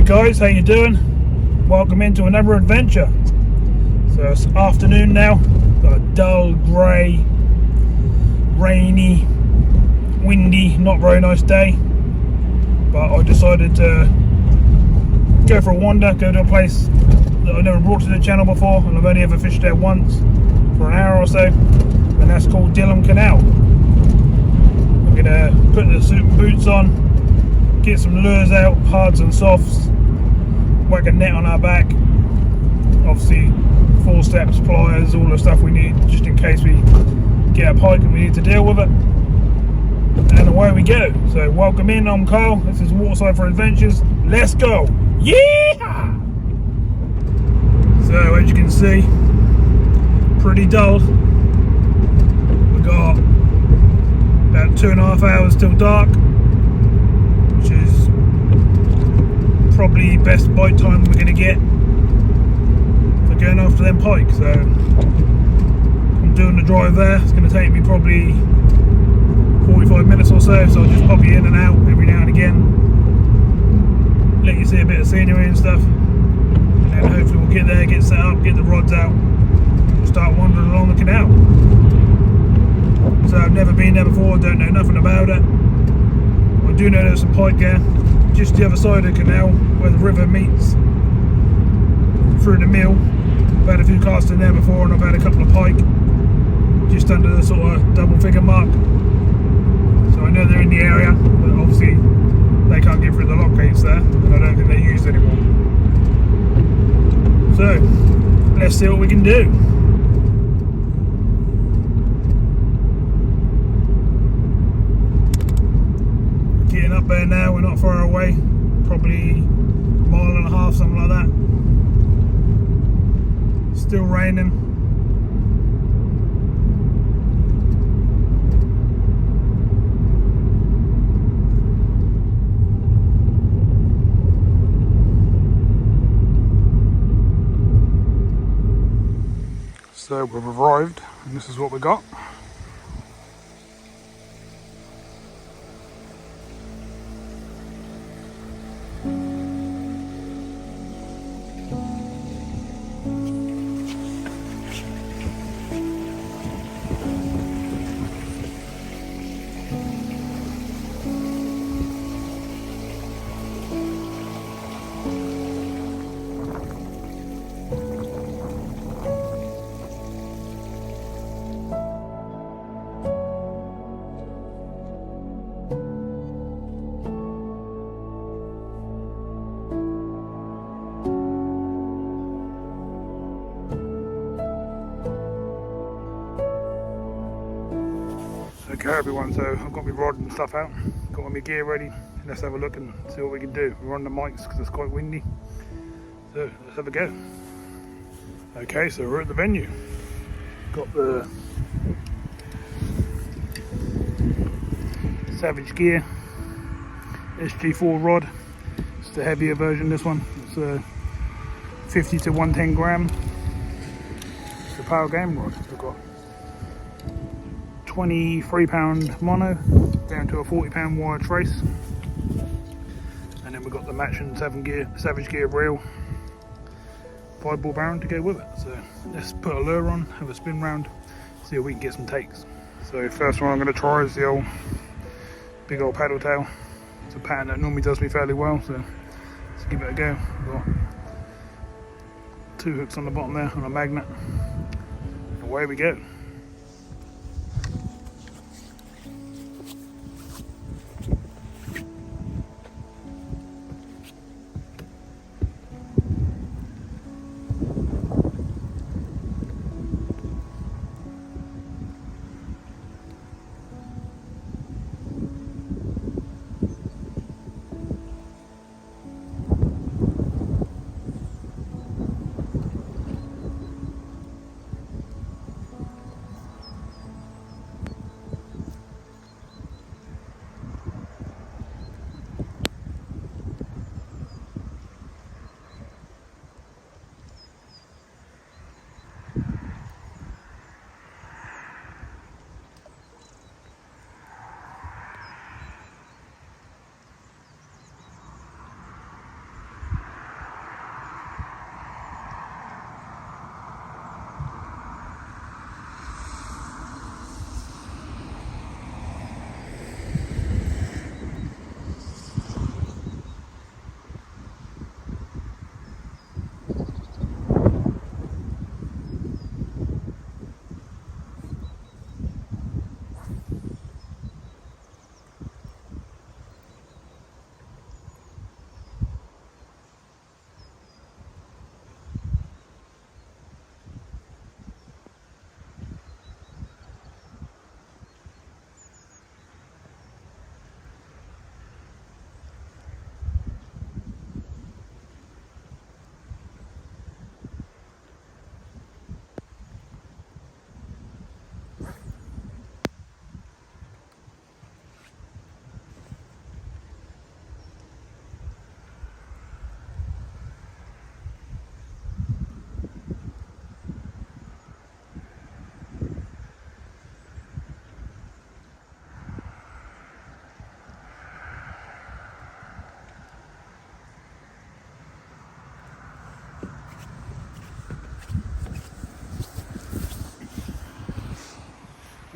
guys, how you doing? Welcome into another adventure. So it's afternoon now, got a dull, grey, rainy, windy, not very nice day, but I decided to go for a wander, go to a place that I've never brought to the channel before, and I've only ever fished there once for an hour or so, and that's called Dilham Canal. I'm gonna put the suit and boots on, get some lures out, hards and softs, whack a net on our back, obviously 4 steps, pliers, all the stuff we need just in case we get a pike and we need to deal with it, and away we go. So welcome in, I'm Carl, this is Waterside for Adventures, let's go! Yeah! So as you can see, pretty dull. We got about 2.5 hours till dark, which is probably best bite time we're going to get for going after them pike. So I'm doing the drive there. It's going to take me probably 45 minutes or so, so I'll just pop you in and out every now and again, let you see a bit of scenery and stuff, and then hopefully we'll get there, get set up, get the rods out, and start wandering along the canal. So I've never been there before, don't know nothing about it. I do know there's some pike there, just the other side of the canal where the river meets through the mill. I've had a few casts in there before and I've had a couple of pike just under the sort of double figure mark, so I know they're in the area, but obviously they can't get through the lock gates there, and I don't think they're used anymore. So let's see what we can do. Getting up there now, we're not far away, probably 1.5 miles, something like that. Still raining. So we've arrived and this is what we got. Okay everyone, so I've got my rod and stuff out, got all my gear ready. Let's have a look and see what we can do. We're on the mics because it's quite windy, so let's have a go. Okay, so we're at the venue. Got the Savage Gear SG4 rod. It's the heavier version, this one. It's a 50 to 110 gram. It's a power game rod. We've got 23-pound mono down to a 40-pound wire trace, and then we've got the matching Savage Gear reel 5-ball barrel to go with it. So let's put a lure on, have a spin round, see if we can get some takes. So first one I'm going to try is the old big old paddle tail. It's a pattern that normally does me fairly well, so let's give it a go. We've got 2 hooks on the bottom there on a magnet, and away we go.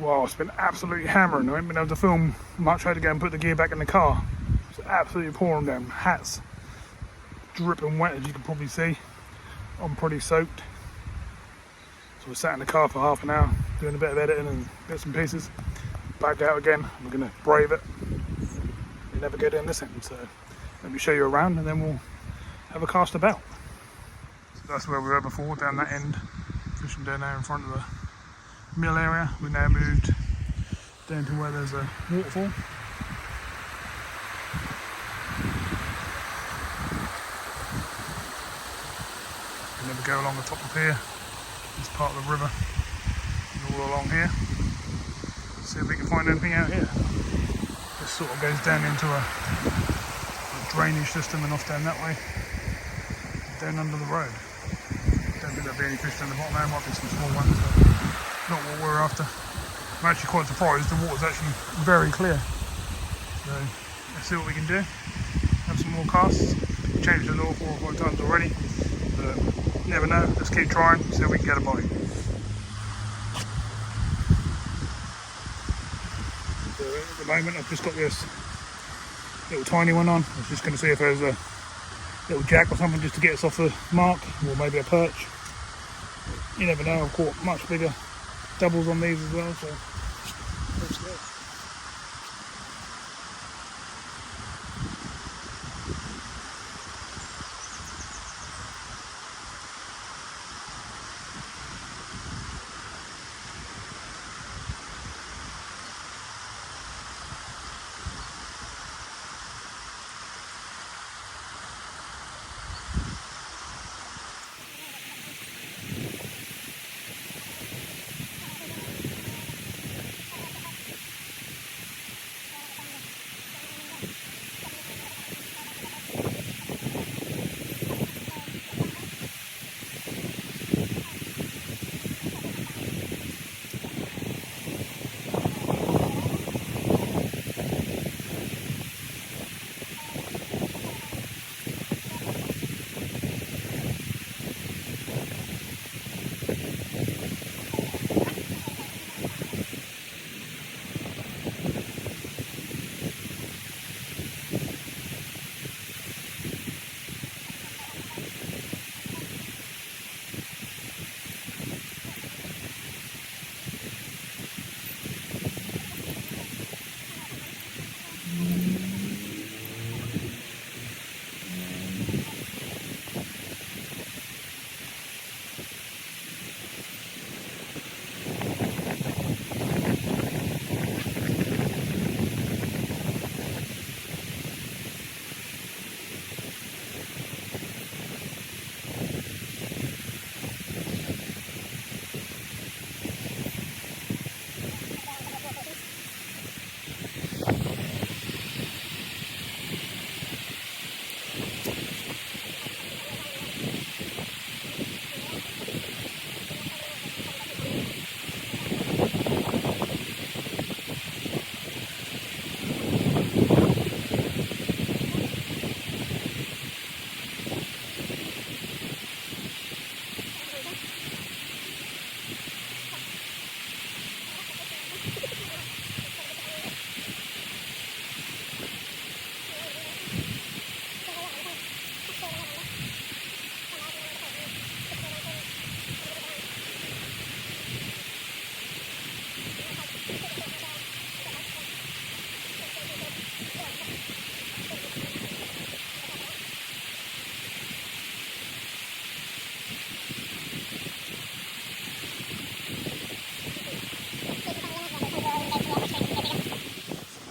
Well, it's been absolutely hammering. I haven't been able to film much. I had to go and put the gear back in the car. It's absolutely pouring down. Hats dripping wet, as you can probably see. I'm pretty soaked. So we sat in the car for half an hour doing a bit of editing and bits and pieces. Back out again. I'm going to brave it. You never get in this end, so let me show you around and then we'll have a cast about. So that's where we were before, down that end, fishing down there in front of the mill area. We now moved down to where there's a waterfall. And then we go along the top of here, this part of the river, and all along here. See if we can find anything out here. This sort of goes down into a drainage system and off down that way, down under the road. Don't think there'll be any fish down the bottom there, might be some small ones, but not what we're after. I'm actually quite surprised, the water's actually very clear. So let's see what we can do. Have some more casts. We've changed the lure 4 or 5 times already, but never know. Let's keep trying, see if we can get a bite. So at the moment I've just got this little tiny one on. I was just going to see if there's a little jack or something just to get us off the mark, or maybe a perch. You never know, I've caught much bigger doubles on these as well, so let's go.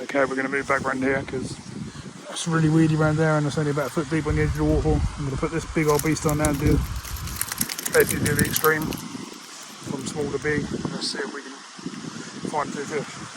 Okay, we're going to move back around here because it's really weedy around there and it's only about a foot deep on the edge of the waterfall. I'm going to put this big old beast on now and basically do the extreme from small to big. Let's see if we can find a few fish.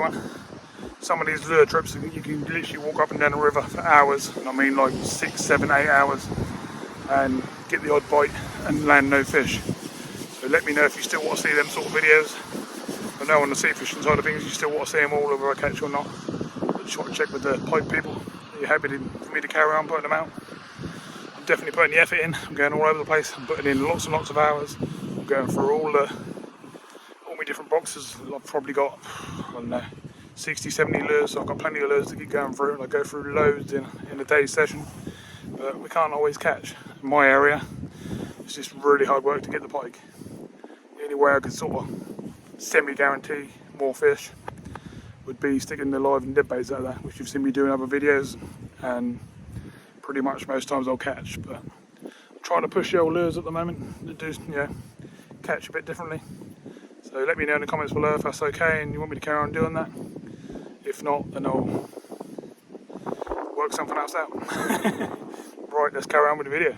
everyone. Some of these lure trips, you can literally walk up and down the river for hours. I mean like 6, 7, 8 hours and get the odd bite and land no fish. So let me know if you still want to see them sort of videos. I know on the sea fishing side of things you still want to see them all, whether I catch or not. But just want to check with the Pike people. Are you happy for me to carry on putting them out? I'm definitely putting the effort in. I'm going all over the place. I'm putting in lots and lots of hours. I'm going through all my different boxes. I've probably got, I don't know, 60, 70 lures, so I've got plenty of lures to keep going through, and I go through loads in a day's session, but we can't always catch. In my area, it's just really hard work to get the pike. The only way I could sort of semi-guarantee more fish would be sticking the live and dead baits out there, which you've seen me do in other videos, and pretty much most times I'll catch, but I'm trying to push the old lures at the moment to do, you know, catch a bit differently. So let me know in the comments below if that's okay and you want me to carry on doing that. If not, then I'll work something else out. Right, let's carry on with the video.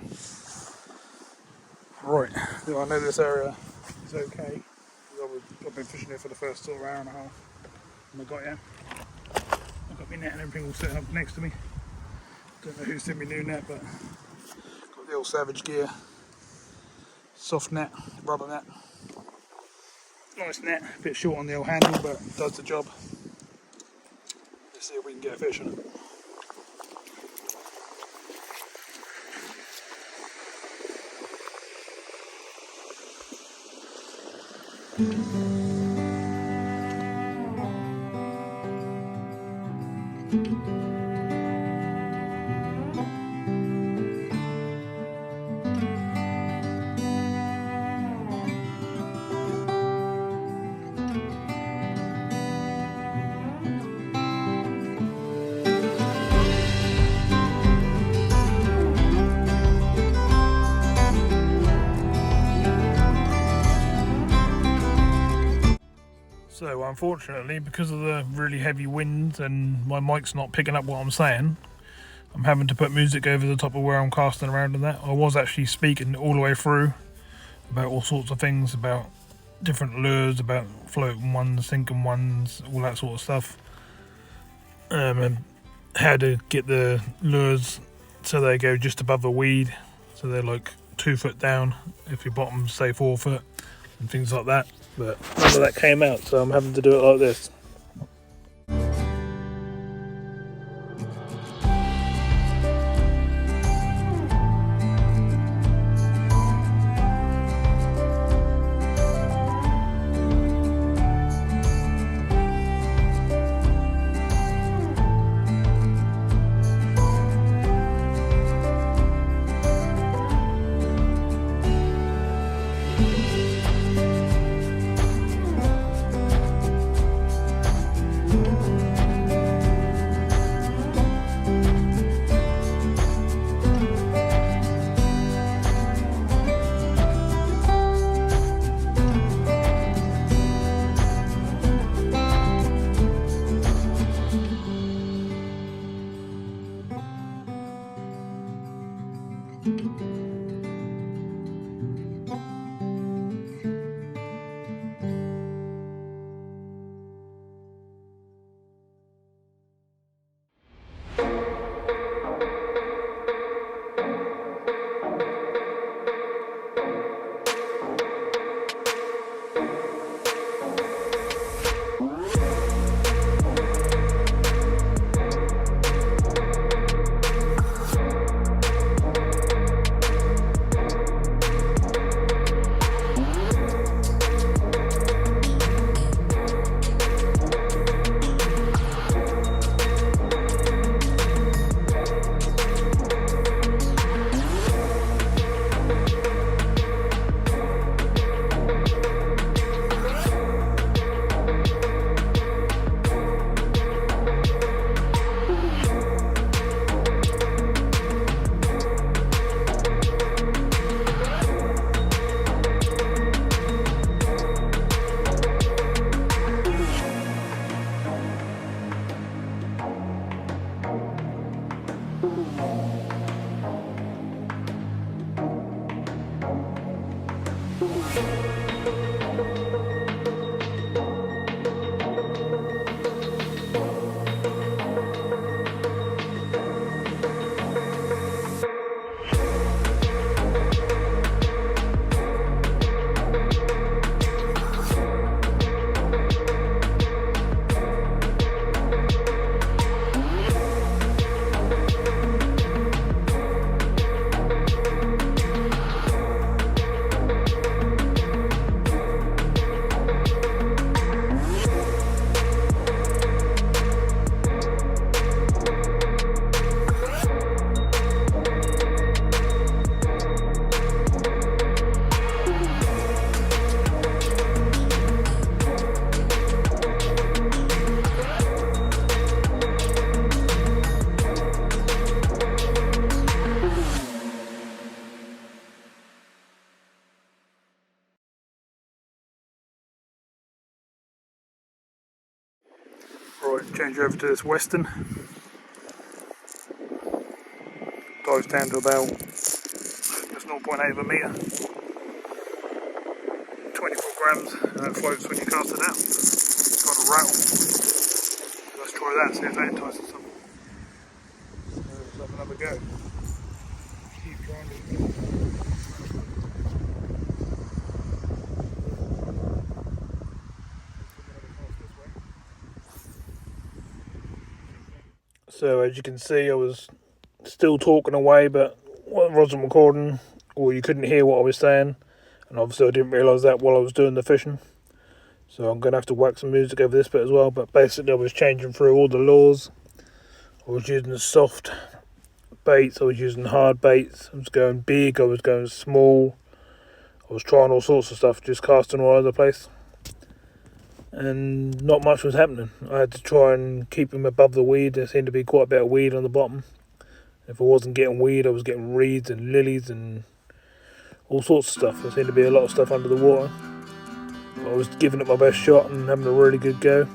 Right, do I know this area is okay? I've been fishing here for the first sort of hour and a half. And I got here. I've got my net and everything all set up next to me. Don't know who's sent me new net, but got the old Savage Gear soft net, rubber net. Nice net, a bit short on the old handle, but does the job. Let's see if we can get a fish on it. So unfortunately, because of the really heavy winds and my mic's not picking up what I'm saying, I'm having to put music over the top of where I'm casting around and that. I was actually speaking all the way through about all sorts of things, about different lures, about floating ones, sinking ones, all that sort of stuff. And how to get the lures so they go just above the weed, so they're like 2 foot down if your bottom's say 4 foot and things like that. But none of that came out, so I'm having to do it like this. Right, change over to this Western. Dives down to about just 0.8 of a metre. 24 grams, and it floats when you cast it out. It's got a rattle. Let's try that, see if that entices something. Let's have another go. Keep trying to. So as you can see, I was still talking away, but I wasn't recording, or you couldn't hear what I was saying, and obviously I didn't realise that while I was doing the fishing. So I'm going to have to whack some music over this bit as well, but basically I was changing through all the lures. I was using soft baits, I was using hard baits, I was going big, I was going small, I was trying all sorts of stuff, just casting all over the place. And not much was happening. I had to try and keep him above the weed. There seemed to be quite a bit of weed on the bottom. If I wasn't getting weed, I was getting reeds and lilies and all sorts of stuff. There seemed to be a lot of stuff under the water. I was giving it my best shot and having a really good go.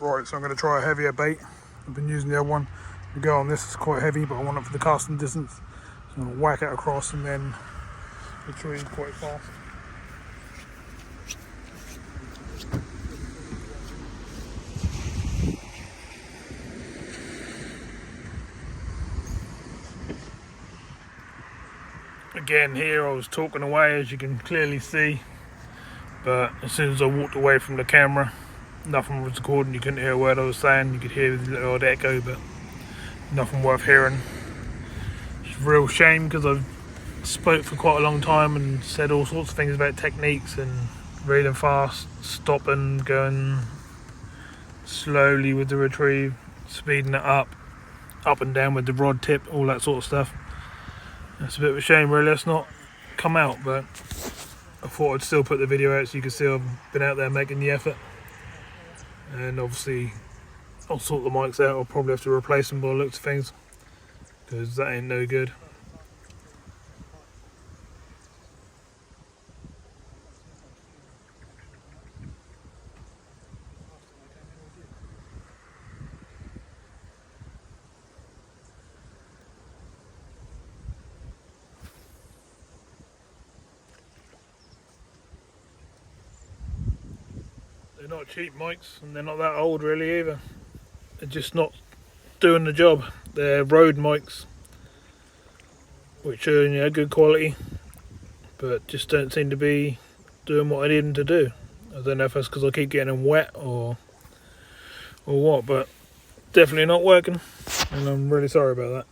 Right, so I'm going to try a heavier bait. I've been using the other one. The go on this is quite heavy, but I want it for the casting distance. So I'm going to whack it across and then retrieve quite fast. Again, here I was talking away, as you can clearly see, but as soon as I walked away from the camera, nothing was recording. You couldn't hear a word I was saying. You could hear the little odd echo, but nothing worth hearing. It's a real shame, because I spoke for quite a long time and said all sorts of things about techniques and reeling fast, stopping, going slowly with the retrieve, speeding it up and down with the rod tip, all that sort of stuff. It's a bit of a shame really it's not come out, but I thought I'd still put the video out so you can see I've been out there making the effort. And obviously I'll sort the mics out. I'll probably have to replace them by the looks of things, because that ain't no good. They're not cheap mics, and they're not that old really either. are just not doing the job. They're Rode mics, which are, you know, good quality, but just don't seem to be doing what I need them to do. I don't know if that's because I keep getting them wet or what, but definitely not working, and I'm really sorry about that.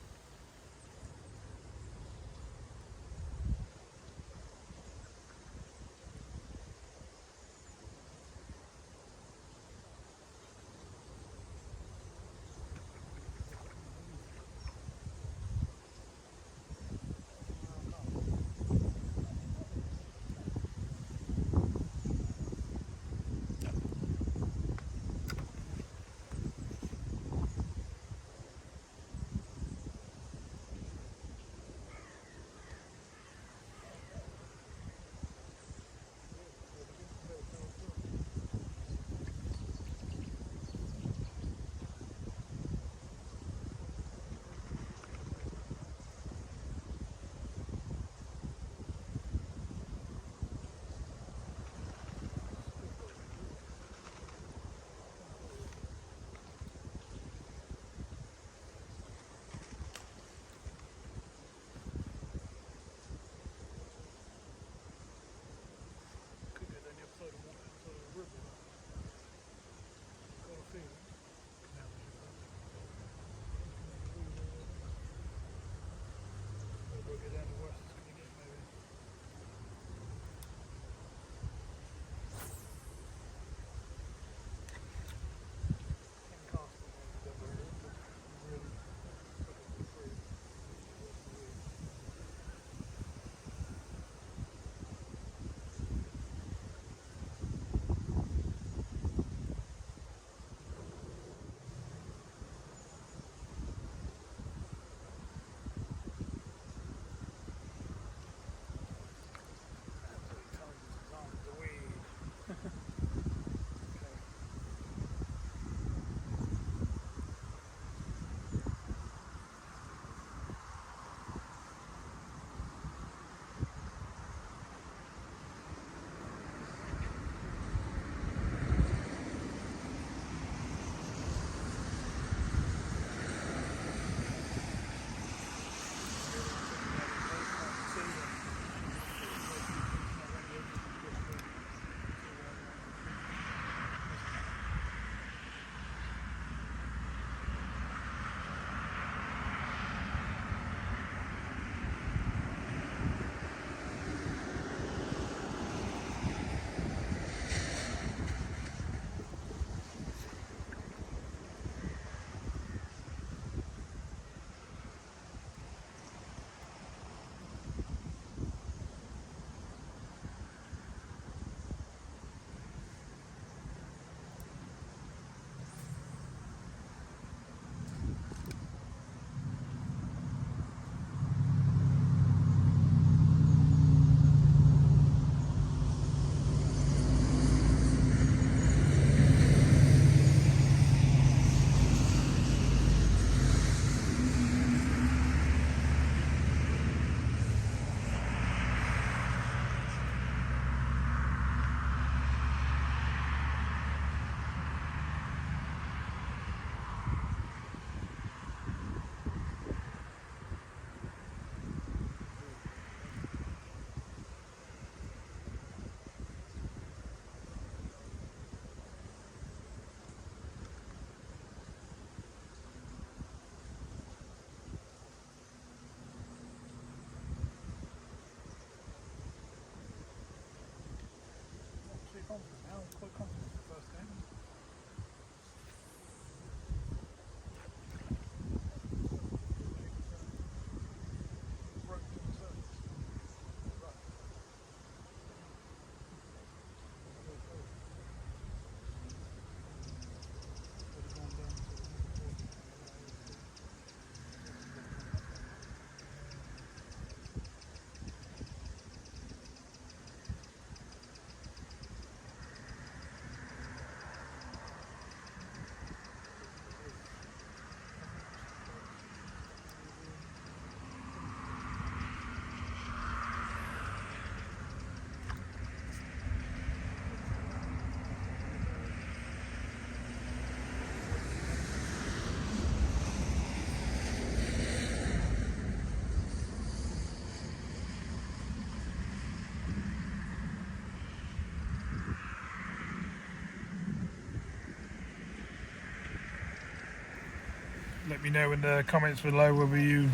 let me know in the comments below whether you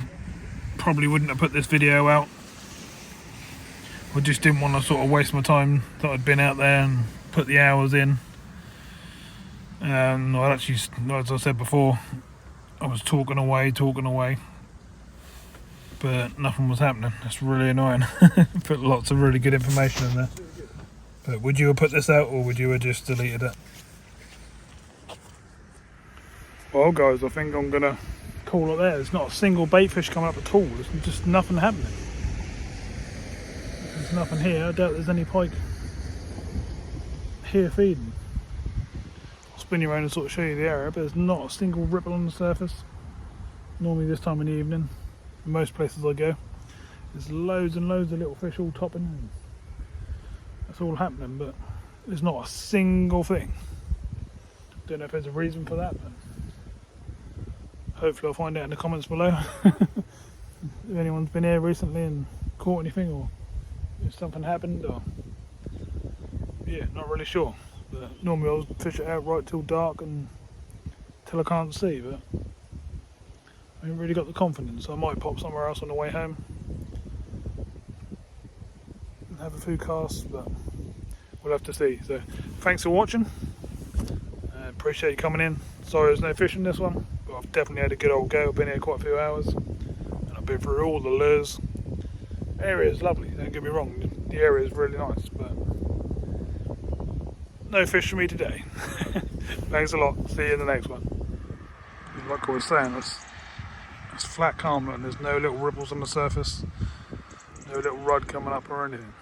probably wouldn't have put this video out. I just didn't want to sort of waste my time that I'd been out there and put the hours in. And I actually, as I said before, I was talking away, but nothing was happening. That's really annoying. Put lots of really good information in there. But would you have put this out, or would you have just deleted it? Well guys, I think I'm gonna call it there. There's not a single bait fish coming up at all. There's just nothing happening. There's nothing here. I doubt there's any pike here feeding. I'll spin you around and sort of show you the area, but there's not a single ripple on the surface. Normally this time in the evening, in most places I go, there's loads and loads of little fish all topping in. That's all happening, but there's not a single thing. Don't know if there's a reason for that, but hopefully I'll find out in the comments below. If anyone's been here recently and caught anything, or if something happened, or yeah, not really sure. But normally I'll fish it out right till dark and till I can't see, but I haven't really got the confidence, so I might pop somewhere else on the way home and have a few casts, but we'll have to see. So thanks for watching. Appreciate you coming in. Sorry there's no fish in this one, but I've definitely had a good old go. I've been here quite a few hours and I've been through all the lures. The area is lovely, don't get me wrong, the area is really nice, but no fish for me today. Thanks a lot, see you in the next one. Like I was saying, it's flat calm and there's no little ripples on the surface, no little rod coming up or anything.